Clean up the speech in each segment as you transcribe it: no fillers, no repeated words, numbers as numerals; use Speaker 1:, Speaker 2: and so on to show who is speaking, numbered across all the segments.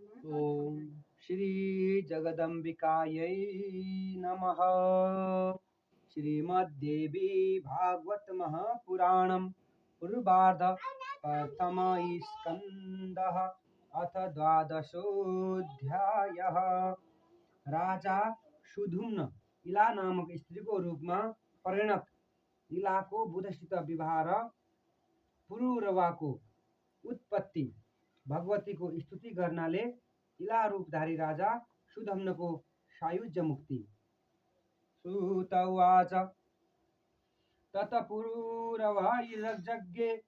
Speaker 1: ओम श्री जगदम्बिकायै नमः। श्रीमद्देवी भागवत महापुराणम पूर्वार्ध प्रथम स्कंदः अथ द्वादशोऽध्यायः। राजा सुधुम्न इला नामक स्त्री को रूप में परिणत इला को बुधसित विवाह र पुरुरवा को उत्पत्ति भगवती को स्तुति गर्नाले इला रूपधारी राजा सुधम्न को सायुज्य मुक्ति। सूत उवाच ततपुरुरवायिरज्ञे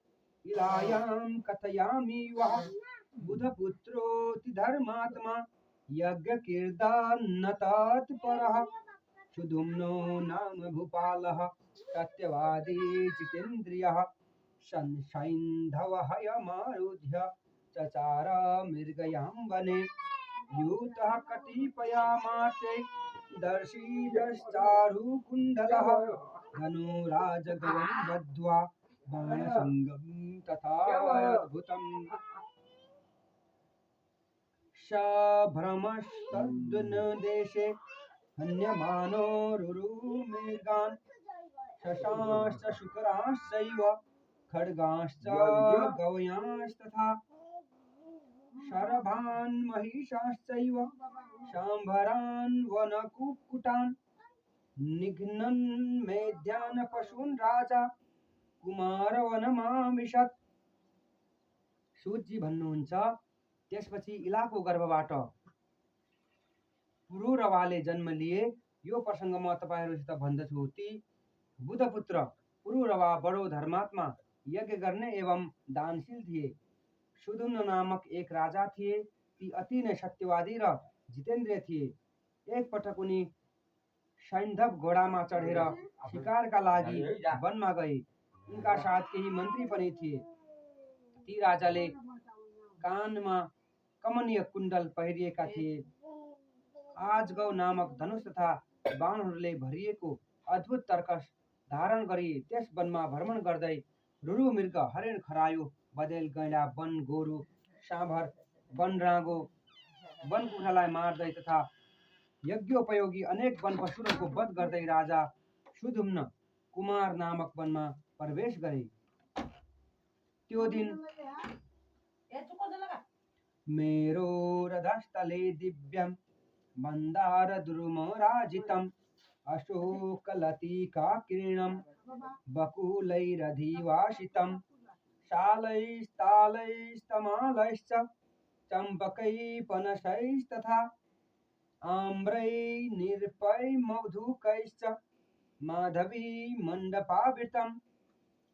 Speaker 1: इलायां कथयामि वः बुधपुत्रोऽति धर्मात्मा यज्ञकीर्तन तत्परः सुधुम्नो नाम भूपालः सत्यवादी जितेन्द्रियः सैन्धवहयमारुध्य चचार मृगयां वने यूतः कतिपयामासे दर्शितश्चारुकुण्डलः धनुराजगवं बद्ध्वा बाणशृङ्गं तथा अद्भुतम् सभ्रमस्तद्वनदेशे हन्यमानो रुरुमृगान् शशांश्च शुकराश्चैव खड्गाश्च गवयांस्तथा शरभान् महिषाश्चैव शाम्भरान् वनकुक्कुटान् निघ्नन् मेध्यान् पशून् राजा कुमारवनमामिषत्। सूतजी भन्नुहुन्छ, त्यसपछि इलाको गर्भबाट पुरुरवाले जन्म लिए। यो प्रसंग म तपाईहरुसित भन्दछु। ती बुधपुत्र पुरुरवा बडो धर्मात्मा यज्ञ गर्ने एवं दानशील थिए। सुधुम्न नामक एक राजा थिए। ती अति नै सत्यवादी र जितेन्द्रिय थिए। एक पटक उनी सैन्धव घोडामा चढेर शिकारका लागि वनमा गए। उनका साथ केही मन्त्री पनि थिए। ती राजाले कानमा कमनीय कुण्डल पहिरिएका थिए। आजगौ नामक धनुष तथा बाणहरूले भरिएको अद्भुत तर्कस धारण गरी त्यस वनमा भ्रमण गर्दै रुरु मृग, हरिण, खरायो, बदेल, गैंडा, वन गोरु, साँभर, वनराँगो, वन कुखुरालाई मार्दै तथा यज्ञोपयोगी अनेक वन पशुहरूको वध गर्दै राजा सुधुम्न कुमार नामक वनमा प्रवेश गरे। त्यो दिन मेरोरधस्थले दिव्यं मन्दारद्रुमराजितम् अशोकलतिकाकीर्णं बकुलैरधिवासितं शालैस्तालैस्तमालैश्च चम्पकैपनशैस्तथा आम्रैर्निर्पैर्मधुकैश्च माधवी मण्डपावृतं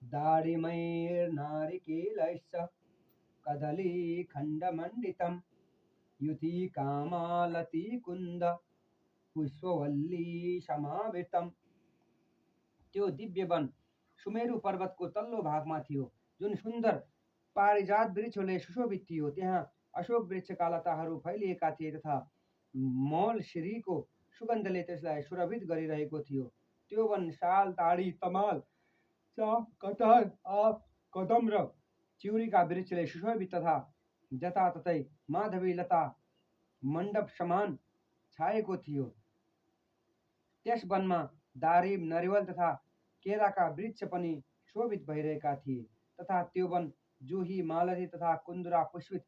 Speaker 1: दारिमैर्नारिकेलैश्च कदलीखण्डमण्डितं युतिकामालतिकुन्द पुष्पवल्ली समावृतम। त्यो दिव्य वन सुमेरु पर्वतको तल्लो भागमा थियो, जुन सुन्दर पारिजात वृक्षले सुशोभित थियो। त्यहाँ अशोक वृक्षका लताहरू फैलिएका थिए तथा मौल श्रीको सुगन्धले त्यसलाई सुरभित गरिरहेको थियो। त्यो वन साल, ताडी, तमाल, चाँप, कटहर, आँप, कदम र चिउरीका वृक्षले सुशोभित तथा जताततै माधवी लता मण्डप समान छाएको थियो। त्यस वनमा दारिम, नरिवल तथा केराका वृक्ष पनि शोभित भइरहेका थिए तथा त्यो वन जुही, मालती तथा कुन्दुरा पुष्पित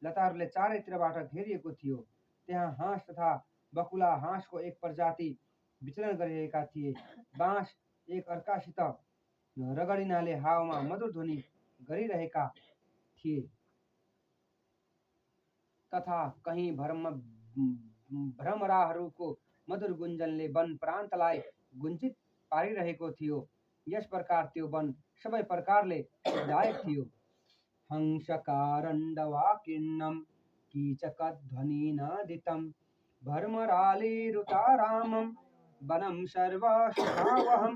Speaker 1: लताहरूले चारैतिरबाट घेरिएको थियो। त्यहाँ हाँस तथा बकुला हाँसको एक प्रजाति विचरण गरिरहेका थिए। बाँस एक अर्कासित रगडिनाले हावामा मधुर ध्वनि गरिरहेका थिए तथा कहीं भ्रमराहरूको मधुर गुन्जनले वन प्रान्तलाई गुञ्जित पारिरहेको थियो। यस प्रकार त्यो वन सबै प्रकारले सुखदायक थियो। हंसकारण्डवाकीर्णं कीचकध्वनिनादितं भ्रमरालिरुतारामं वनं सर्वसुखावहं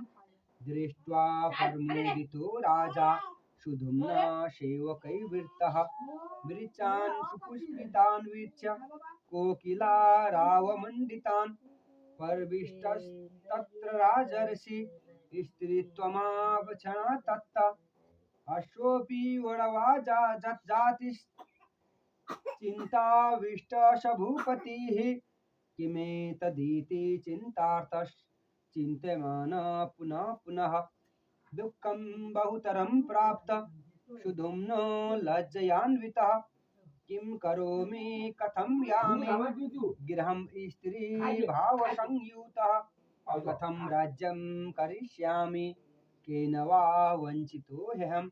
Speaker 1: दृष्ट्वा प्रमुदितो राजा सुधुम्ना सेवकैर्वृतः वृक्षान् सुपुष्पितान् वीक्ष्य कोकिलारावमण्डितान् परविष्टस्तत्र राजर्षि स्त्रीत्वमावक्षणा तत्त अश्वोऽपि वरवा जातिश्च चिन्ताविष्ट भूपतिः किमेतदिति चिन्तार्थश्चिन्त्यमान पुनः पुनः दुःखं बहुतरं प्राप्त सुधुम्नो लज्जयान्वितः किं करोमि कथं यामि गृहं स्त्रीभावसंयुतः कथं राज्यं करिष्यामि केन वा वञ्चितो ह्यहम्।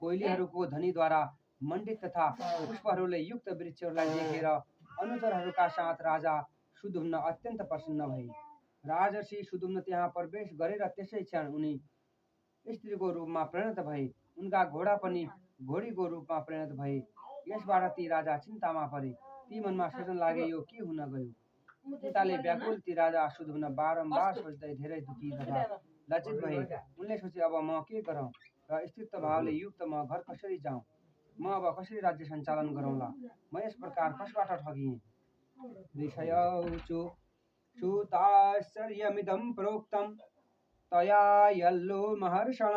Speaker 1: कोइलीहरूको ध्वनिद्वारा मण्डित तथा पुष्पहरूले युक्त वृक्षहरूलाई देखेर अनुचरहरूका साथ राजा सुधुम्न अत्यन्त प्रसन्न भए। राजर्षि सुधुम्न त्यहाँ प्रवेश गरेर त्यसै क्षण उनी स्त्रीको रूपमा परिणत भए। उनका घोडा पनि घोडीको रूपमा परिणत भए। यसबाट ती राजा चिन्तामा परे। ती मनमा सोच्न लागे यो के हुन गयो। चिन्ताले व्याकुल ती राजा सुधुम्न बारम्बार सोच्दै धेरै दुखी तथा लज्जित भए। उनले सोचे अब म के गरौँ र स्थिरत्व भावले युक्त म घर कसरी जाउँ, म अब कसरी राज्य सञ्चालन गरौँला, म यस प्रकार कसबाट ठगिएँ। ऋषयौचु श्रुताश्चर्यमिदं प्रोक्तं तया यल्लो महर्षण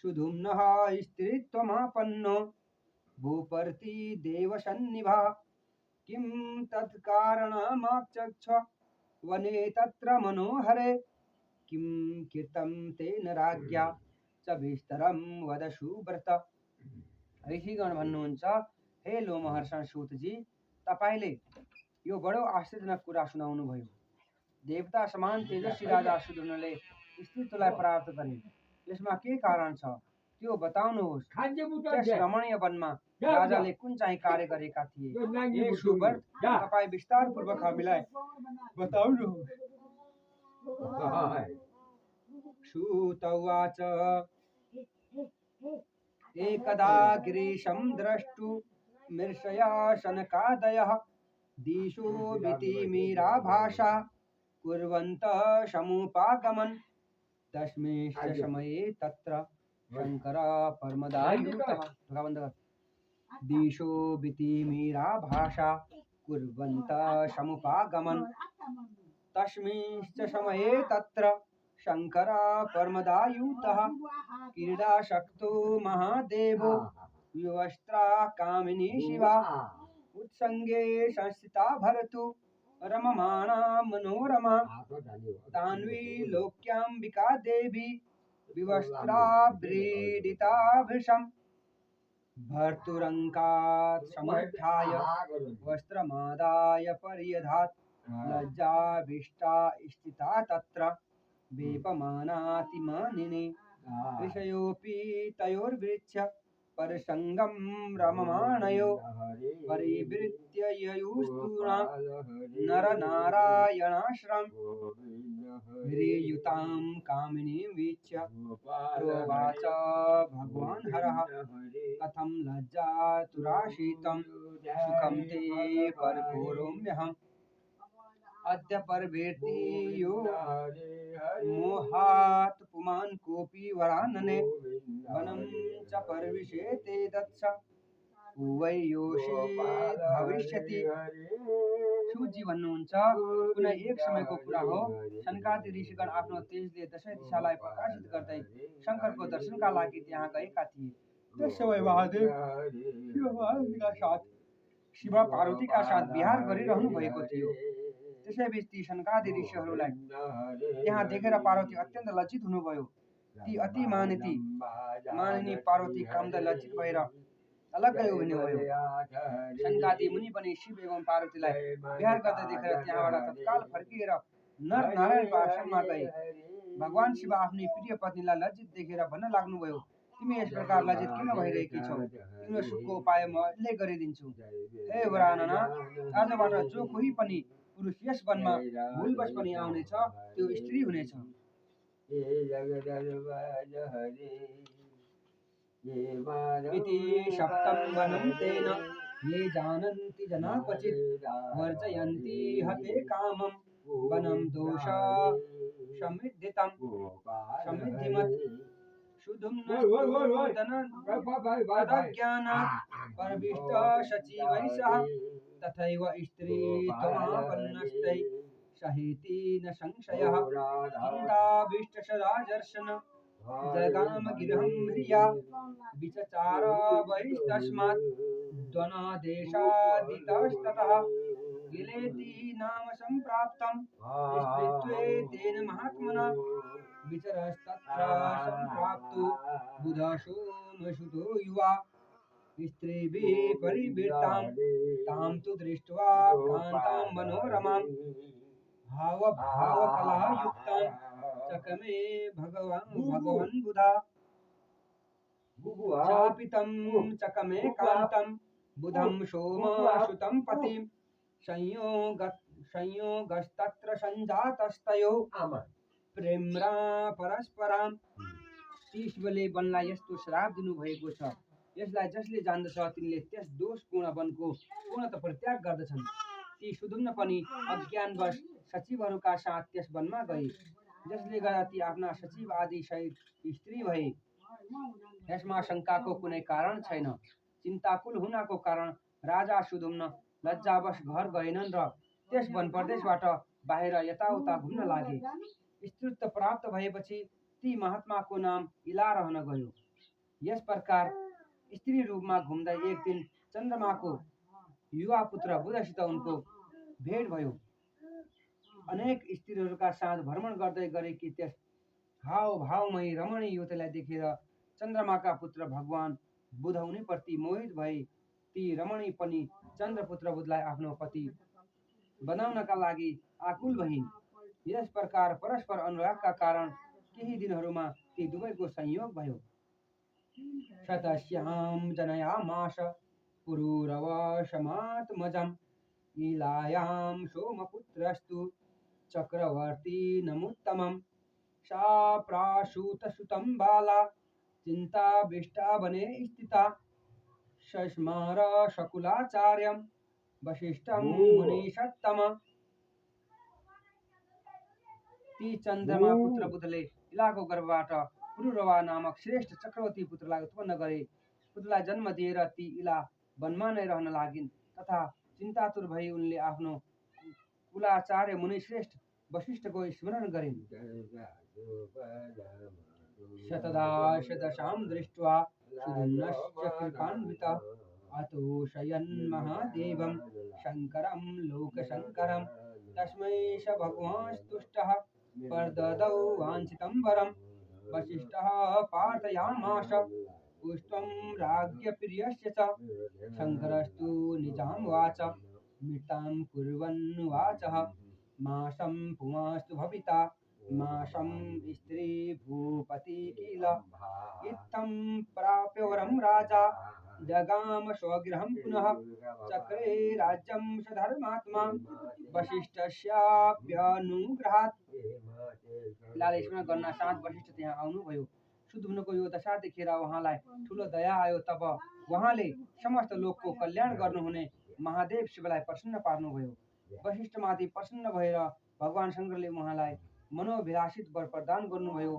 Speaker 1: सुधुम्नः स्त्रीत्वमापन्नो भूपर्ति देवसन्निभः किं तत्कारणमाचक्ष वने तत्र मनोहरे किं कृतं तेन राज्ञा च विस्तरं वद सुव्रत। ऋषिगण भन्नुहुन्छ, हे लोमहर्षण सूतजी, तपाईले यो बडो आश्चर्यजनक कुरा सुनाउनु भयो। देवता समान तेजस्वी राजा सुधुम्नले स्त्रीत्वलाई प्राप्त गरे। यसमा के कारण छ त्यो बताउनुहोस्। त्यस रमणीय वनमा राजाले कुन चाहिँ कार्य गरेका थिए। हे सुव्रत, तपाईँ विस्तारपूर्वक हामीलाई बताउनुहोस्। सूत उवाच एकदा गिरीशं द्रष्टुमीर्षया शनकादयः दिशो भीतिमिराभाषा कुर्वन्तः समुपागमन् तस्मिंश्च समये तत्र शङ्करः परमदायुतः। दिशो भीतिमिराभाषा कुर्वन्तः समुपागमन् तस्मिंश्च समये तत्र शङ्करः परमदायुतः क्रीडाशक्तो महादेवो विवस्त्रा कामिनी शिवा उत्सङ्गे संस्थिता भरतु रममाणा मनोरमा तान्वी लोक्याम्बिका देवी विवस्त्रा व्रीडिता भृशम् भर्तुरङ्कात् समुत्थाय वस्त्रमादाय पर्यधात् लज्जाभिष्टा स्थिता तत्र वेपमानातिमानिने ऋषयोऽपि तयोर्वृक्ष्य परसङ्गं रममाणयो परिवृत्य ययुस्तूणा नरनारायणाश्रम ह्रीयुतां कामिनीं वीक्ष्य प्रोवाच भगवान् हरः कथं लज्जातुराशितं सुखं ते परपुरोम्यहम् अद्य परवेर्ति यो मोहात् पुमान् कोऽपि वरानने वनं च परविशेते दत्स वै योषे भविष्यति। सूतजी भन्नुहुन्छ, कुनै एक समयको कुरा हो। सनकादि ऋषिगण आफ्नो तेजले दशै दिशालाई प्रकाशित गर्दै शङ्करको दर्शनका लागि त्यहाँ गएका थिए। त्यस समय महादेव शिव पार्वतीका साथ विहार गरिरहनु भएको थियो। त्यसैबीच ती सनकादि ऋषिहरूलाई त्यहाँ देखेर पार्वती अत्यन्त लज्जित हुनुभयो। ती अति मानिनी पार्वती कामदा लज्जित भएर अलग्गै उभिनुभयो। सनकादि मुनि पनि शिव एवं पार्वतीलाई विहार गर्दै देखेर त्यहाँबाट तत्काल फर्किएर नर नारायणको आश्रममा गए। भगवान शिव आफ्नी प्रिय पत्नीलाई लज्जित देखेर भन्न लाग्नुभयो, तिमी यस प्रकार लज्जित किन भइरहेकी छौ? तिम्रो सुखको उपाय म अहिले गरिदिन्छु। हे वरानना, आजबाट जो कोही पनि पुरुष यस वनमा भुलवश पनि आउनेछ त्यो स्त्री हुनेछ। इति सप्तं वनं तेन ये जानन्ति जना क्वचित् वर्जयन्ति हते कामं वनं दोष समृद्धिमत् सुधुम्नस्तदज्ञानात् परविष्टः सचिवैः सह तथैव स्त्री त्वमापन्नस्तैः सहेति न संशयः चिन्ताभीष्ट स राजर्षन् जगाम गिरहं ह्रिया विचचार बहिस्तस्मात् द्वनादेशादितस्ततः गिलेति नाम सम्प्राप्तं स्मृत्वे तेन महात्मना विचरस्तत्र सम्प्राप्तो बुधसोमसुतो युवा स्त्रीभिः परिवृतां तां तु दृष्ट्वा कान्तां मनोरमां भावकलायुक्तां चकमे भगवन् बुधा चापितं चकमे कान्तं बुधं सोमसुतं पतिं संयोगस्तत्र सञ्जातस्तयोः प्रेम्रा परस्परां तीसबले वनलाई यस्तो श्राप दिनुभएको छ यसलाई जसले जान्दछ तिनले त्यस दोषपूर्ण वनको पूर्णतः परित्याग गर्दछन्। ती सुदुम्न पनि अज्ञानवश सचिवहरूका साथ त्यस वनमा गए जसले गर्दा ती आफ्ना सचिव आदि सहित स्त्री भए। यसमा शङ्काको कुनै कारण छैन। चिन्ताकुल हुनको कारण राजा सुदुम्न लज्जावश घर गएनन् र त्यस वन प्रदेशबाट बाहिर यताउता घुम्न लागे। स्त्रीत्व प्राप्त भएपछि ती महात्माको नाम इला रहन गयो। यस प्रकार स्त्री रूपमा घुम्दै एक दिन चन्द्रमाको युवा पुत्र बुधसित उनको भेट भयो। अनेक स्त्रीहरूका साथ भ्रमण गर्दै गरेकी त्यस हावभावमयी रमणीय युवतीलाई देखेर चन्द्रमाका पुत्र भगवान बुध उनीप्रति मोहित भए। ती रमणी पनि चन्द्रपुत्र बुधलाई आफ्नो पति बनाउनका लागि आकुल भइन्। यस प्रकार परस्पर अनुरागका कारण केही दिनहरूमा ती दुवैको संयोग भयो। शतस्यां जनयामास पुरूरवशमात्मजम् इलायां सोमपुत्रस्तु चक्रवर्ती नमुत्तमं सा प्रासूतसुतं बाला चिन्ताविष्टा वने स्थिता सस्मार शकुलाचार्यं वसिष्ठं मुनिषत्तम। ती चन्द्रमा पुत्र बुधले इलाको गर्भबाट पुरूरवा नामक श्रेष्ठ चक्रवर्ती पुत्रलाई उत्पन्न गरे। पुत्रलाई जन्म दिएर ती इला वनमा नै रहन लागिन् तथा चिन्तातुर भई उनले आफ्नो कुलाचार्य मुनि श्रेष्ठ वसिष्ठको स्मरण गरिन्। शतदाशदशां दृष्ट्वा सुदुम्नश्च कृपान्वितः अतोषयन् महादेवं शङ्करं लोकशङ्करं तस्मै स भगवांस्तुष्टः प्रददौ वाञ्छितं वरं। वसिष्ठः प्रार्थयामास पुष्पं राज्ञप्रियस्य च शङ्करस्तु निजां वाच मृतां कुर्वन्नुवाचः माशं पुमास्तु भविता माशं स्त्री भूपति किल। इत्थं प्राप्य वरं राजा जगाम स्वगृहं पुनः चक्रे राज्यं सधर्मात्मा वसिष्ठस्याप्यनुग्रहात्। इलाले स्मरण गर्न साथ वसिष्ठ त्यहाँ आउनुभयो। सुदुम्नको यो दशा देखेर उहाँलाई ठुलो दया आयो। तब उहाँले समस्त लोकको कल्याण गर्नुहुने महादेव शिवलाई प्रसन्न पार्नुभयो। वसिष्ठमाथि प्रसन्न भएर भगवान शङ्करले उहाँलाई मनोभिलाषित वर प्रदान गर्नुभयो।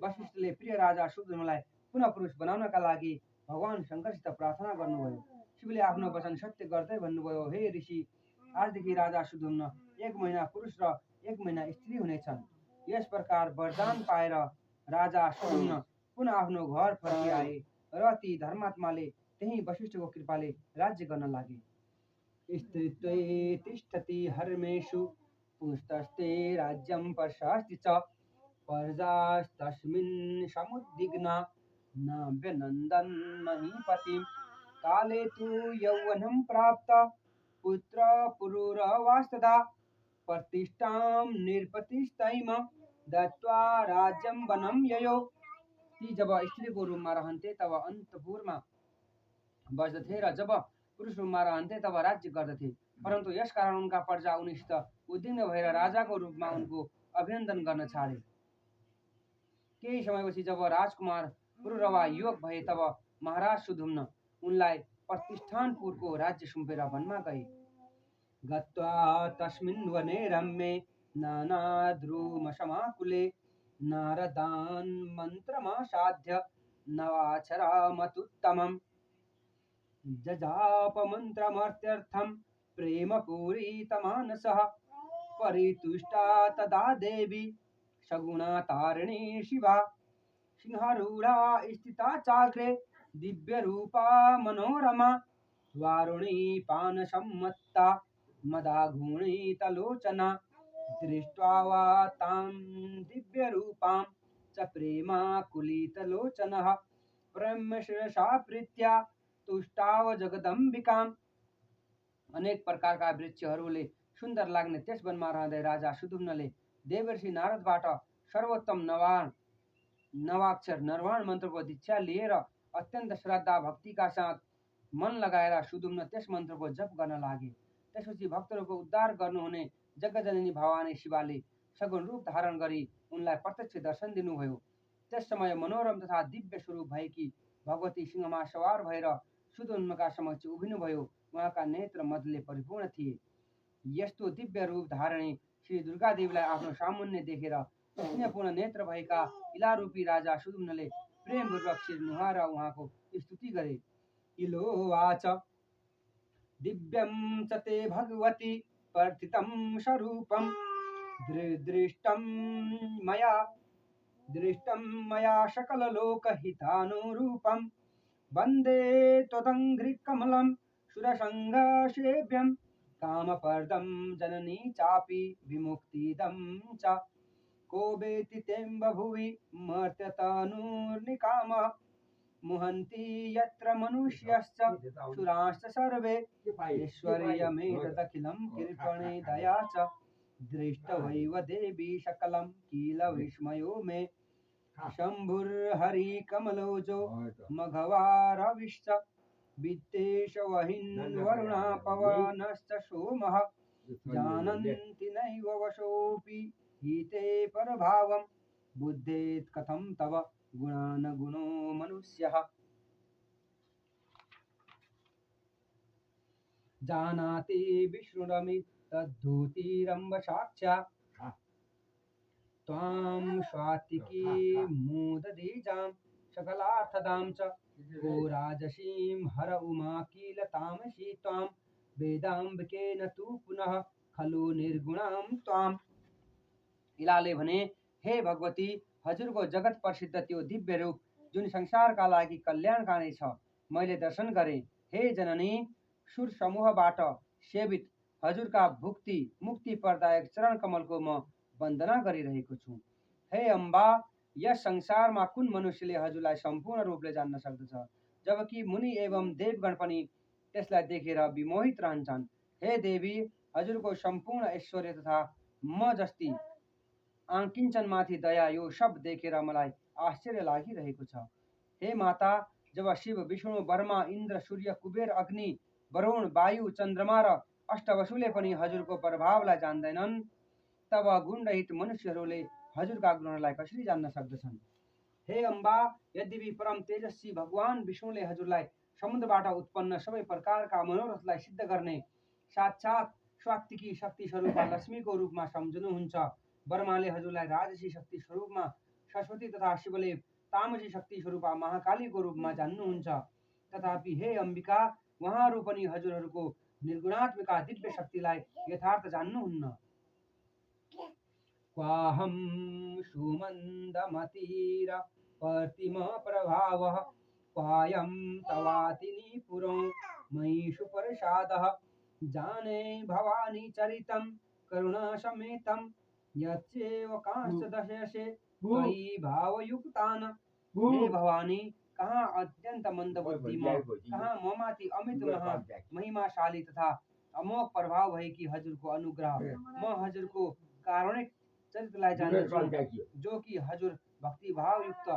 Speaker 1: वसिष्ठले प्रिय राजा सुदुम्नलाई पुनः पुरुष बनाउनका लागि भगवान शङ्करसित प्रार्थना गर्नुभयो। शिवले आफ्नो वचन सत्य गर्दै भन्नुभयो, हे ऋषि, आजदेखि राजा सुदुम्न 1 महिना पुरुष र 1 महिना स्त्री हुनेछन्। यस प्रकार वरदान पाएर राजा सुदुम्न पुनः आफ्नो घर फर्किआए र ती धर्मात्माले त्यही वसिष्ठको कृपाले राज्य गर्न लागे। स्त्रीत्वे तिष्ठति हर्मेषु पुंस्तस्ते राज्यं प्रशास्ति च प्रजास्तस्मिन् समुद्विग्ना न व्यनन्दन् महीपतिं। काले तु यौवनं प्राप्त पुत्र पुरूरवास्तदा प्रतिष्ठां निरपतिस्तैम दत्वा राज्यं वनं ययो। ती जब स्त्रीको रूपमा रहन्थे तब अन्तपुरमा बस्दथे र जब पुरुष रूपमा रहन्थे तब राज्य गर्दथे। परन्तु यस कारण उनका प्रजा उनीसित उद्विग्न भएर राजाको रूपमा उनको अभिनन्दन गर्न छाडे। केही समयपछि जब राजकुमार पुरूरवा युवक भए तब महाराज सुदुम्न उनलाई प्रतिष्ठानपुरको राज्य सुम्पेर वनमा गए। गत्वा तस्मिन् वने रम्ये नानाद्रुमसमाकुले नारदान् मन्त्रमासाद्य नवाक्षरमत्युत्तमम् जजापमन्त्रमर्थ्यर्थं प्रेमपूरितमानसः परितुष्टा तदा देवी सगुणा तारिणी शिवा। सिंहरूढा स्थिता चाग्रे दिव्यरूपा मनोरमा वारुणी पानसम्मत्ता मदाघूर्णितलोचना दृष्ट्वा वा तां दिव्यरूपां च प्रेमाकुलितलोचनः ब्रह्मशिरसा प्रीत्या तुष्टाव जगदम्बिकाम्। अनेक प्रकारका वृक्षहरूले सुन्दर लाग्ने त्यस वनमा रहँदै राजा सुदुम्नले देवर्षि नारदबाट सर्वोत्तम नवाक्षर निर्वाण मन्त्रको दीक्षा लिएर अत्यन्त श्रद्धा भक्तिका साथ मन लगाएर सुदुम्न त्यस मन्त्रको जप गर्न लागे। त्यसपछि भक्तहरूको उद्धार गर्नुहुने जगजननी भवानी शिवाले सगुण रूप धारण गरी उनलाई प्रत्यक्ष दर्शन दिनुभयो। त्यस समय मनोरम तथा दिव्य स्वरूप भएकी भगवती सिंहमा सवार भएर सुदुम्नका समक्ष उभिनुभयो। उहाँका नेत्र मदले परिपूर्ण थिए। यस्तो दिव्य रूप धारणे श्री दुर्गा देवीलाई आफ्नो सामुन्ने देखेर स्नेहपूर्ण नेत्र भएका इलारूपी राजा सुदुम्नले प्रेमपूर्वक शिर नुहाएर उहाँको स्तुति गरे। इलोवाच दिव्यं च ते भगवती प्रथितं स्वरूपं दृष्टं मया सकललोकहितानुरूपं वन्दे त्वदङ्घ्रिकमलं सुरसङ्गसेव्यं कामपर्दं जननी चापि विमुक्तिदं च को वेति तें बभुवि मर्त्यतनुर्निकामः मुहन्ति यत्र मनुष्यश्च सुराश्च सर्वे ऐश्वर्यमेतदखिलं कृपणे दया च दृष्टवैव देवी सकलं किल विस्मयो मे शम्भुर्हरि कमलोजो मघवारविश्च वित्तेशवहिन्वरुणा पवनश्च सोमः जानन्ति नैव वशोऽपि हिते परभावं बुद्धेत् कथं तव गुणानगुणो मनुष्यः जानाति विष्णुरमितद्धूतिरम्ब साक्षात् त्वां स्वातिकी मोददीजां सकलार्थदां च को राजसीं हर उमा किल तामसी त्वां वेदाम्बिकेन तु पुनः खलु निर्गुणां त्वाम्। इलाले भने, हे भगवती, हजुरको जगत प्रसिद्ध त्यो दिव्य रूप जुन संसारका लागि कल्याणका नै छ, मैले दर्शन गरेँ। हे जननी, सुर समूहबाट सेवित हजुरका मुक्ति प्रदायक चरण कमलको म वन्दना गरिरहेको छु। हे अम्बा, यस संसारमा कुन मनुष्यले हजुरलाई सम्पूर्ण रूपले जान्न सक्दछ, जबकि मुनि एवं देवगण पनि त्यसलाई देखेर विमोहित रहन्छन्। हे देवी, हजुरको सम्पूर्ण ऐश्वर्य तथा म जस्ती आकिञ्चनमाथि दया, यो सब देखेर मलाई आश्चर्य लागिरहेको छ। हे माता, जब शिव, विष्णु, ब्रह्मा, इन्द्र, सूर्य, कुबेर, अग्नि, वरुण, वायु, चन्द्रमा र अष्टवसुले पनि हजुरको प्रभावलाई जान्दैनन्, तब गुणरहित मनुष्यहरूले हजुरका गुणहरूलाई कसरी जान्न सक्दछन्। हे अम्बा, यद्यपि परम तेजस्वी भगवान विष्णुले हजुरलाई समुद्रबाट उत्पन्न सबै प्रकारका मनोरथलाई सिद्ध गर्ने साक्षात् स्वात्विकी शक्ति स्वरूपमा लक्ष्मीको रूपमा सम्झनुहुन्छ, ब्रह्माले हजुरलाई राजसी शक्ति स्वरूपमा सरस्वती तथा शिवले तामसी शक्ति स्वरूपमा महाकालीको रूपमा जान्नुहुन्छ, तथापि हे अम्बिका, उहाँहरू पनि हजुरहरूको निर्गुणात्मिका दिव्य शक्तिलाई यथार्थ जान्नुहुन्न। क्वाहं सुमन्दमतिर प्रतिम प्रभावः क्वायं तवातिनि पुरो मयि सुप्रसादः जाने भवानी चरितं करुणा समेतं यच्चैव कांश्च दशयसे त्वयि भावयुक्तान्। हे भवानी, कहाँ अत्यंत मंद बुद्धि कहाँ मोमाती अमित महिमाशाली तथा अमोघ प्रभाव भएकी हजुरको अनुग्रह म हजुरको कारुणिक चरित्रलाई जान्दछु, जो कि हजुर भक्तिभाव युक्त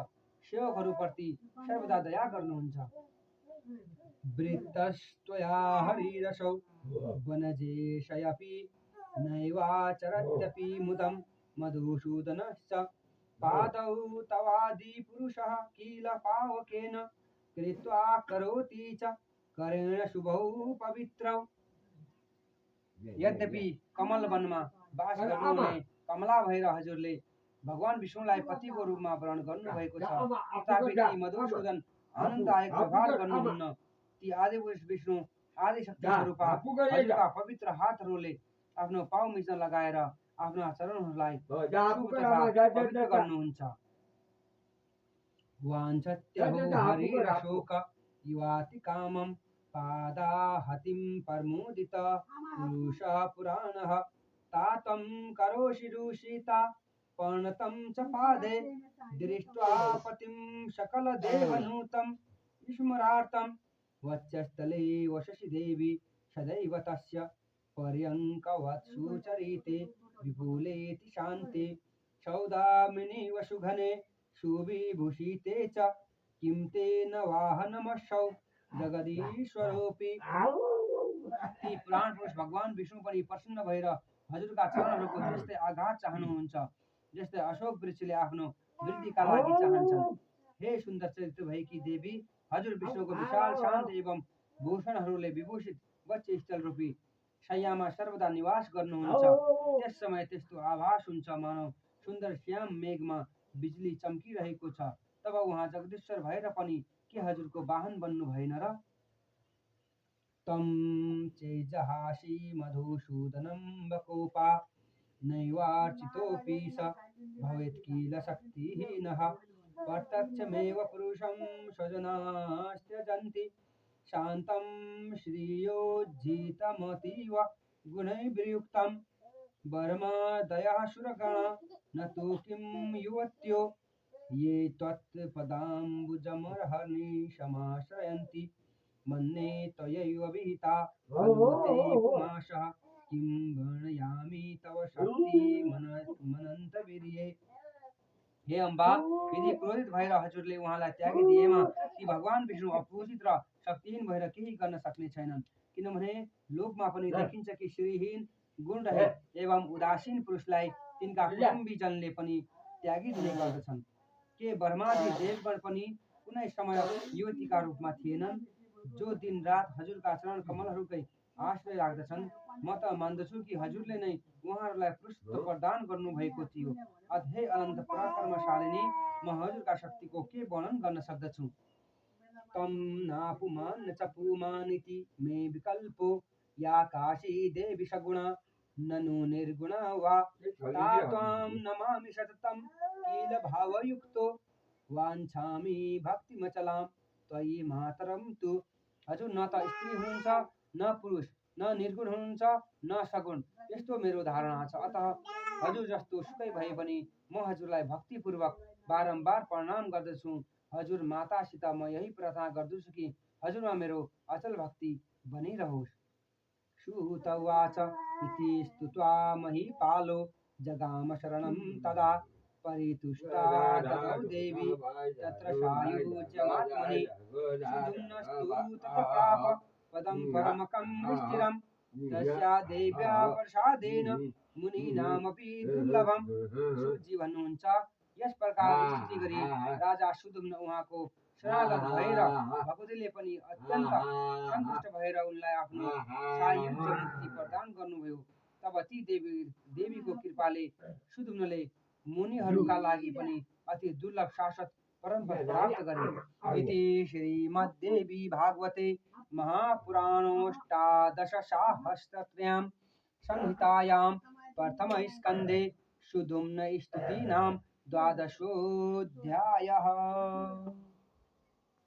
Speaker 1: सेवकहरूप्रति सर्वदा दया गर्नुहुन्छ। वृत्तस्त्वया हरिरसौ वनजेशयपि नैवाचरत्यपि मुदं मधुसूदनश्च पादौ तवादिपुरुषः किल पावकेन कृत्वा करोति च करेण शुभौ पवित्रौ। यद्यपि कमल वनमा बास गर्नुहुने कमला भएर हजुरले भगवान विष्णुलाई पतिको रूपमा वर्ण गर्नुभएको छ, तथापि ती मधुसूदन आनन्ददायक व्यवहार गर्नुहुन्न। ती आदिपुरुष विष्णु आदिशक्ति स्वरूपा हजुरका पवित्र हातहरूले आफ्नो पाउ मिच्न लगाएर आफ्ना चरणहरूलाई पवित्र गर्नुहुन्छ। वाञ्छत्यहो हरिरशोक युवाति कामं पादाहतिं परमुदित पुरुषः पुराणः तातं करोषिरुषिता पर्णतं च पादे दृष्ट्वा पतिं सकलदेहनूतं विस्मरार्तं वक्षस्थले वशसि देवी सदैव तस्य पर्यङ्कवत्सु चरिते विपुलेति शान्ते सौदामिनी वसुघने सुविभूषिते च किं तेन वाहनमशौ जगदीश्वरोऽपि ती पुराण पुरुष भगवान विष्णु पनि प्रसन्न भएर हजुरका चरणहरूको त्यस्तै आघात चाहनुहुन्छ जस्तै अशोक वृक्षले आफ्नो वृद्धिका लागि चाहन्छन्। हे सुन्दर चरित्र भएकी देवी, हजुर विष्णुको विशाल शान्त एवं भूषणहरूले विभूषित वक्ष स्थल रूपी शय्यामा सर्वदा निवास गर्नुहुन्छ। त्यस समय त्यस्तो आभास हुन्छ मानव सुन्दर श्याम मेघमा बिजुली चम्किरहेको छ। तब उहाँ जगदीश्वर भएर पनि के हजुरको वाहन बन्नु भएन र? तं चेजहासि मधुसूदनं बकोपा नैवार्चितोऽपि स भवेत् किल शक्तिहीनः प्रत्यक्षमेव पुरुषं स्वजनास्त्यजन्ति शान्तं श्रियोज्झितमतीव गुणैर्युक्तं वर्मादयः सुरगणा न तु किं युवत्यो ये त्वत्पदाम्बुजमर्हनिशमाश्रयन्ति मन्ये त्वयैव विहिता हनुमते पुमाशः किं वर्णयामि तव शक्तिमनन्तवीर्ये। हे अम्बा, यदि क्रोधित भएर हजुरले उहाँलाई त्यागिदिएमा ती भगवान विष्णु अपूजित र शक्तिहीन भएर केही गर्न सक्ने छैनन्। किनभने लोकमा पनि देखिन्छ कि श्रीहीन गुणरहित एवं उदासीन पुरुषलाई तिनका कुटुम्बीजनले पनि त्यागिदिने गर्दछन्। के ब्रह्मादि देवगण पनि कुनै समय युवतीका रूपमा थिएनन् जो दिन रात हजुरका चरण कमलहरूकै आश्रय राख्दछन्? म त मान्दछु कि हजुरले नै उहाँहरूलाई पुरुषत्व प्रदान गर्नुभएको थियो। हे अनन्त पराक्रमशालिनी, म हजुरका शक्तिको के वर्णन गर्न सक्दछु? तं नापुमान् च पुमानिति मे विकल्पो या काशी देवी सगुणा ननु निर्गुणा वा ता त्वां नमामि सततं किल भावयुक्तो वाञ्छामि भक्तिमचलां त्वयि मातरं तु। हजुर न त स्त्री हुनुहुन्छ, न पुरुष, न निर्गुण हुनुहुन्छ, न सगुण, यस्तो मेरो धारणा छ। अतः हजुर जस्तो सुकै भए पनि म हजुरलाई भक्तिपूर्वक बारम्बार प्रणाम गर्दछु। हजुर मातासित म यही प्रार्थना गर्दछु कि हजुरमा मेरो अचल भक्ति बनिरहोस्। सूत उवाच इति स्तुत्वा महीपालो जगाम शरणं तदा परितुष्टा ददौ देवी तत्र सायुज्यमात्मनि सुदुम्नस्तु ततः प्राप पदं परमकं स्थिरं तस्या देव्या प्रसादेन मुनीनामपि दुर्लभम्। सूतजी भन्नुहुन्छ, यस प्रकार स्तुति गरी राजा सुदुम्न उहाँको शरणागत भएर भगवतीले पनि अत्यन्त सन्तुष्ट भएर उनलाई आफ्नो सायुज्य मुक्ति प्रदान गर्नुभयो। तब ती देवीको कृपाले सुदुम्नले मुनिहरूका लागि पनि अति दुर्लभ शाश्वत परम्परा प्राप्त गरे। इति श्रीमद्देवी भागवते महापुराणोष्टादशसाहस्रत्र्यां संहितायां प्रथमस्कन्धे सुदुम्न स्तुतीनां द्वादशोऽध्यायः।